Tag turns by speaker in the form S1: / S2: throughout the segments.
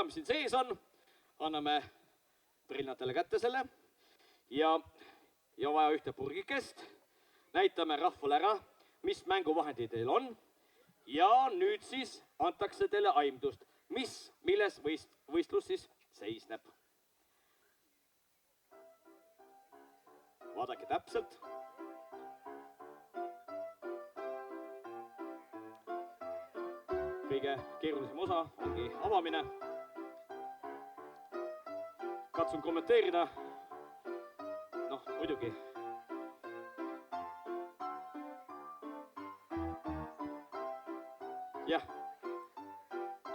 S1: mis siin sees on, anname prillinatele kätte selle ja vaja ühte purgikest. Näitame rahvale ära, mis mänguvahendid teil on. Ja nüüd siis antakse teile aimdust, milles võistlus siis seisneb. Vaadake täpselt. Kõige keerulisem osa ongi avamine. Katsun kommenteerida. Noh, muidugi. Jah,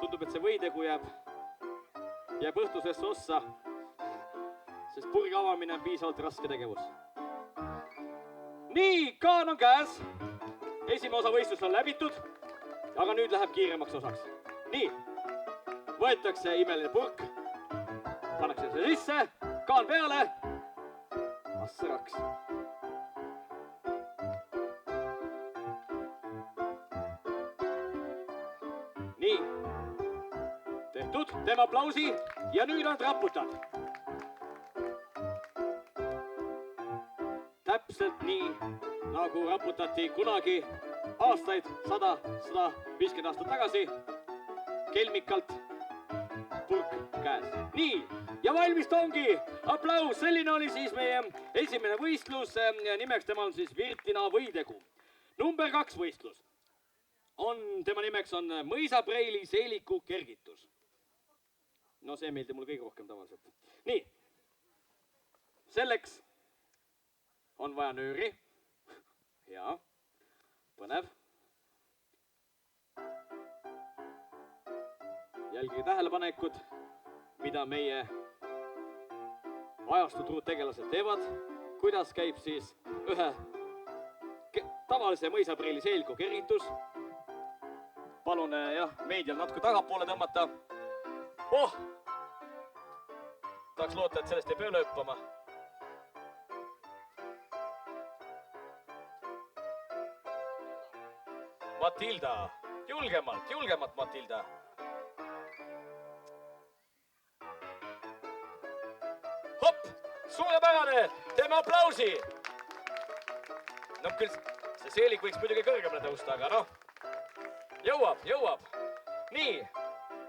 S1: tundub, et see võidegu jääb õhtusesse ossa, sest purgi avamine on piisavalt raske tegevus. Nii, kaan on käes. Esimene osa võistlus on läbitud, aga nüüd läheb kiiremaks osaks. Nii, võetakse imeline purk, pannakse see sisse, kaan peale, assõraks. Nii, tehtud, teeme aplausi ja nüüd on raputad. Täpselt nii, nagu raputati kunagi aastaid 100-150 aastat tagasi, kelmikalt purk käes. Nii, ja valmis ta ongi. Aplaus, selline oli siis meie esimene võistlus. Nimeks tema on siis Virtina võidegu. Number 2 võistlus. Tema nimeks on mõisapreili seeliku kergitus. No see meeldib mulle kõige rohkem tavaliselt. Nii, selleks on vaja nööri. Ja, põnev. Jälgige tähelepanekud, mida meie ajastutruud tegelased teevad. Kuidas käib siis ühe tavalise mõisapreili seeliku kergitus. Palun meedial natuke tagapoole tõmmata. Tahaks loota, et sellest ei pea lõppama. Matilda, julgemalt Matilda. Hopp, suurepärane, teeme aplausi. No küll see seelik võiks muidugi kõrgemale tõusta, aga noh. Jõuab. Nii,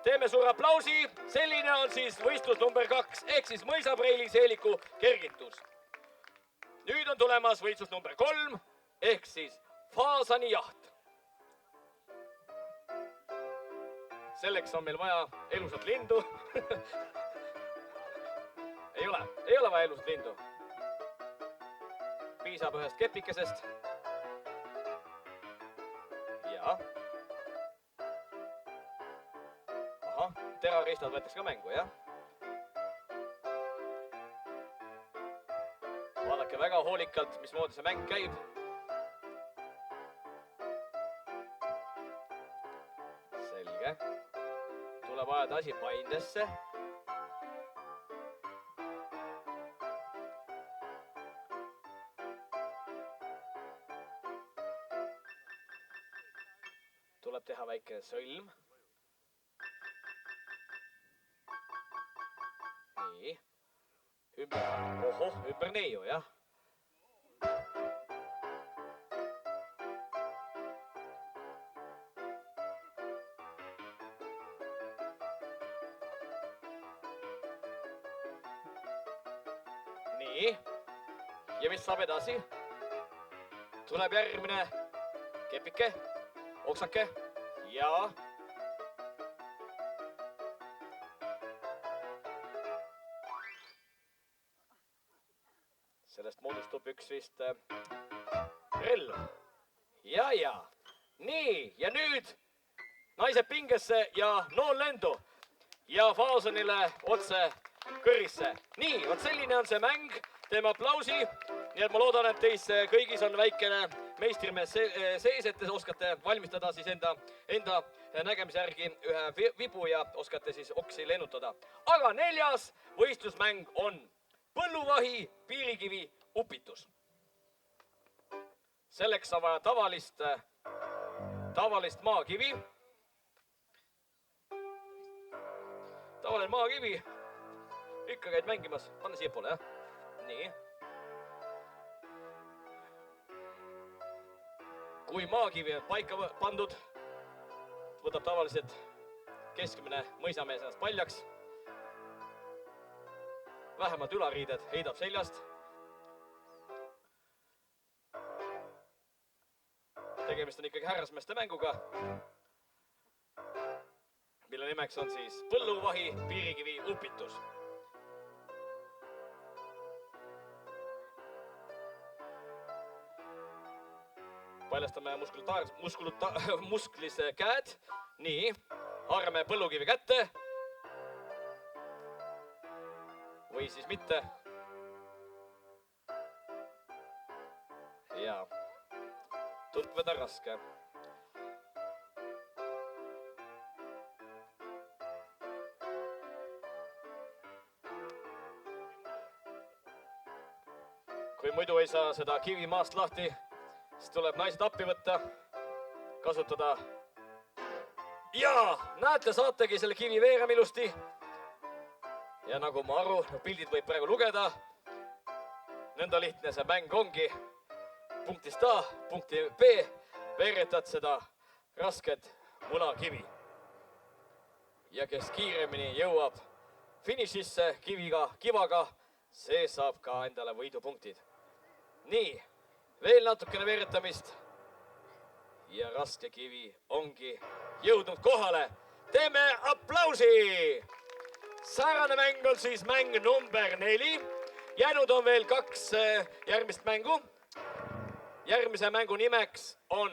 S1: teeme suure aplausi. Selline on siis võistlus number 2, ehk siis mõisapreili seeliku kergitus. Nüüd on tulemas võistlus number 3, ehk siis faasani jaht. Selleks on meil vaja elusat lindu. Ei ole vaja elusat lindu. Piisab ühest kepikesest. Ja. Teraristad võetakse ka mängu, jah? Vaadake väga hoolikalt, mismoodi see mäng käib. Selge. Tuleb ajada asi paindesse. Tuleb teha väike sõlm. Nii, ümber neiu, jah. Nii, ja mis saab edasi? Tuleb järgmine kepike, oksake ja... Sellest moodustub üks vist relv. Ja. Nii, ja nüüd naised pingesse ja nool lendu. Ja Faasonile otse kõrisse. Nii, võt selline on see mäng. Teeme aplausi. Nii et ma loodan, et teis kõigis on väikene meistrimees sees, et te oskate valmistada siis enda nägemise järgi ühe vibu ja oskate siis oksi lennutada. Aga 4. võistlusmäng on põlluvahi piirikivi upitus. Selleks on vaja tavalist maakivi. tavaline maakivi. Ikka käid mängimas. Panna siia poole, jah? Nii. Kui maakivi on paika pandud, võtab tavaliselt keskmine mõisamees ennast paljaks. Vähemalt ülariided heidab seljast. Tegemist on ikkagi härrasmeeste mänguga, mille nimeks on siis põlluvahi piirikivi upitus. Paljastame musklis käed. Nii, haarame põllukivi kätte. Või siis mitte. Ja tundveda raske. Kui muidu ei saa seda kivi maast lahti, siis tuleb naised appi võtta, kasutada. Ja näete, saategi selle kivi veerem ilusti. Ja nagu ma aru, pildid võib praegu lugeda. Nõnda lihtne see mäng ongi. Punktist A, punkti B veeretad seda rasket munakivi. Ja kes kiiremini jõuab finišisse kivaga, see saab ka endale võidupunktid. Nii, veel natukene veeretamist. Ja raske kivi ongi jõudnud kohale. Teeme aplausi! Säärane mäng on siis mäng number 4. Jäänud on veel 2 järgmist mängu. Järgmise mängu nimeks on,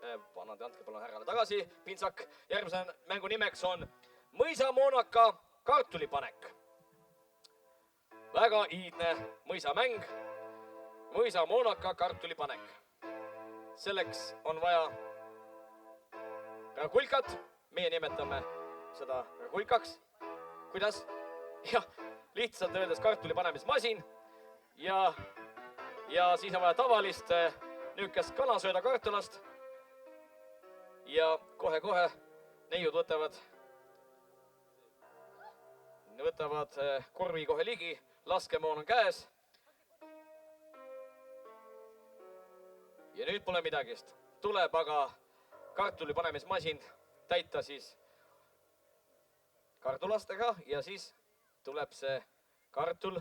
S1: andke palun härrale tagasi, pintsak. Järgmise mängu nimeks on mõisamoonaka kartulipanek. Väga iidne mõisamäng. Mõisamoonaka kartulipanek. Selleks on vaja rakulkat. Meie nimetame seda rakulkaks. Kuidas? Jah, lihtsalt öeldes kartulipanemismasin. Ja siis on vaja tavalist nüükest kanasööda kartulast. Ja kohe-kohe neiud võtavad korvi kohe ligi. Laskemoon on käes. Ja nüüd pole midagist. Tuleb aga kartulipanemismasin täita siis kartulastega ja siis tuleb see kartul,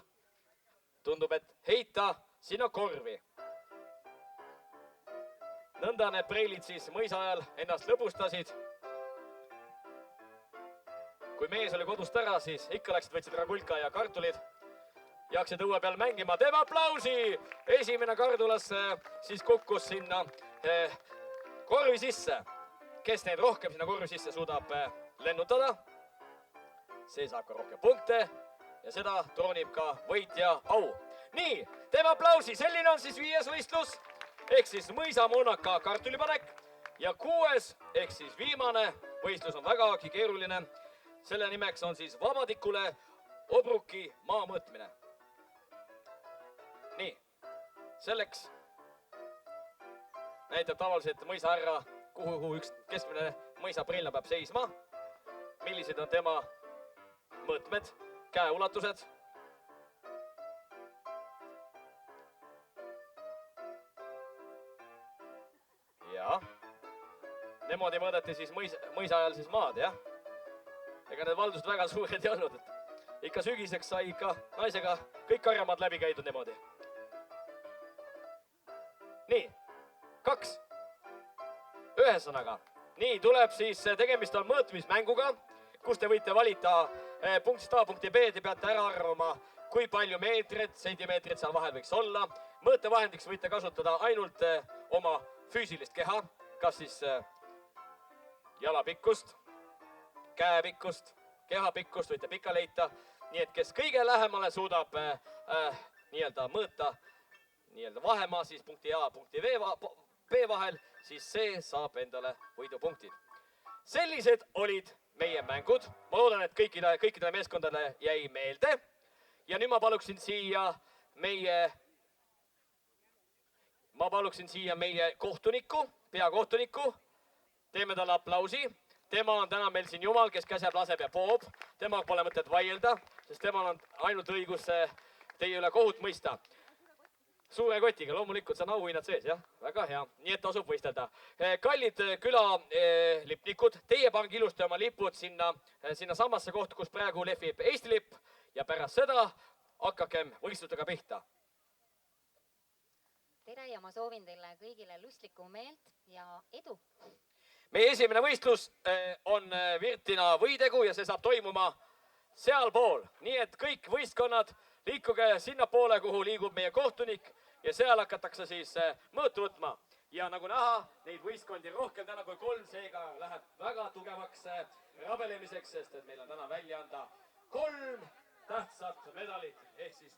S1: tundub, et heita sinna korvi. Nõnda need preilid siis mõisa ajal ennast lõbustasid. Kui mees oli kodust ära, siis ikka läksid, võtsid rakulka ja kartulid. Jaksid õue peal mängima. Teeme aplausi! Esimene kardulas siis kukkus sinna korvi sisse. Kes neid rohkem sinna korvi sisse suudab lennutada, see saab ka rohkem punkte ja seda troonib ka võitja au. Nii, teeme aplausi! Selline on siis 5. võistlus, ehk siis mõisamoonaka kartulipanek. Ja 6. ehk siis viimane võistlus on vägagi keeruline. Selle nimeks on siis vabadikule obruki maa mõõtmine. Nii, selleks näitab tavaliselt mõisahärra, kuhu üks keskmine mõisapreilna peab seisma. Millised on tema mõõtmed, käeulatused. Ja, nemoodi mõõdeti siis mõisa ajal siis maad, jah? Ega need valdused väga suured ei olnud, et ikka sügiseks sai ikka naisega kõik karjamaad läbi käidud nemoodi. Nii, 2. Ühesõnaga, nii tuleb siis tegemist on mõõtmismänguga, kus te võite valita punktist A punkti B, te peate ära arvama, kui palju meetrit, sentimeetrit seal vahel võiks olla. Mõõtevahendiks võite kasutada ainult oma füüsilist keha, kas siis jalapikkust, käepikkust, kehapikkust võite pikale heita. Nii et kes kõige lähemale suudab nii-öelda mõõta nii-öelda vahemaa siis punkti A, punkti B vahel, siis see saab endale võidupunktid. Sellised olid meie mängud. Ma loodan, et kõikidele meeskondadele jäi meelde. Ja nüüd ma paluksin siia meie kohtuniku, peakohtuniku. Teeme talle aplausi. tema on täna meil siin jumal, kes käseb, laseb ja poob. Temaga pole mõtet vaielda, sest temal on ainult õigus teie üle kohut mõista. Suure kotiga, loomulikult see on auhinnad sees, jah? Väga hea, nii et tasub võistelda. Kallid külalipnikud, teie pange ilusti oma lipud sinna samasse kohta, kus praegu lehvib Eesti lipp ja pärast seda hakakem võistlustega pihta.
S2: Tere ja ma soovin teile kõigile lustlikku meelt ja edu!
S1: Meie esimene võistlus on Virtina võidegu ja see saab toimuma sealpool. Nii et kõik võistkonnad liikuge sinna poole, kuhu liigub meie kohtunik ja seal hakatakse siis mõõtu võtma. Ja nagu näha, neid võistkondi rohkem täna kui 3, seega läheb väga tugevaks rabelemiseks, sest et meil on täna välja anda 3 tähtsat medalit ehk siis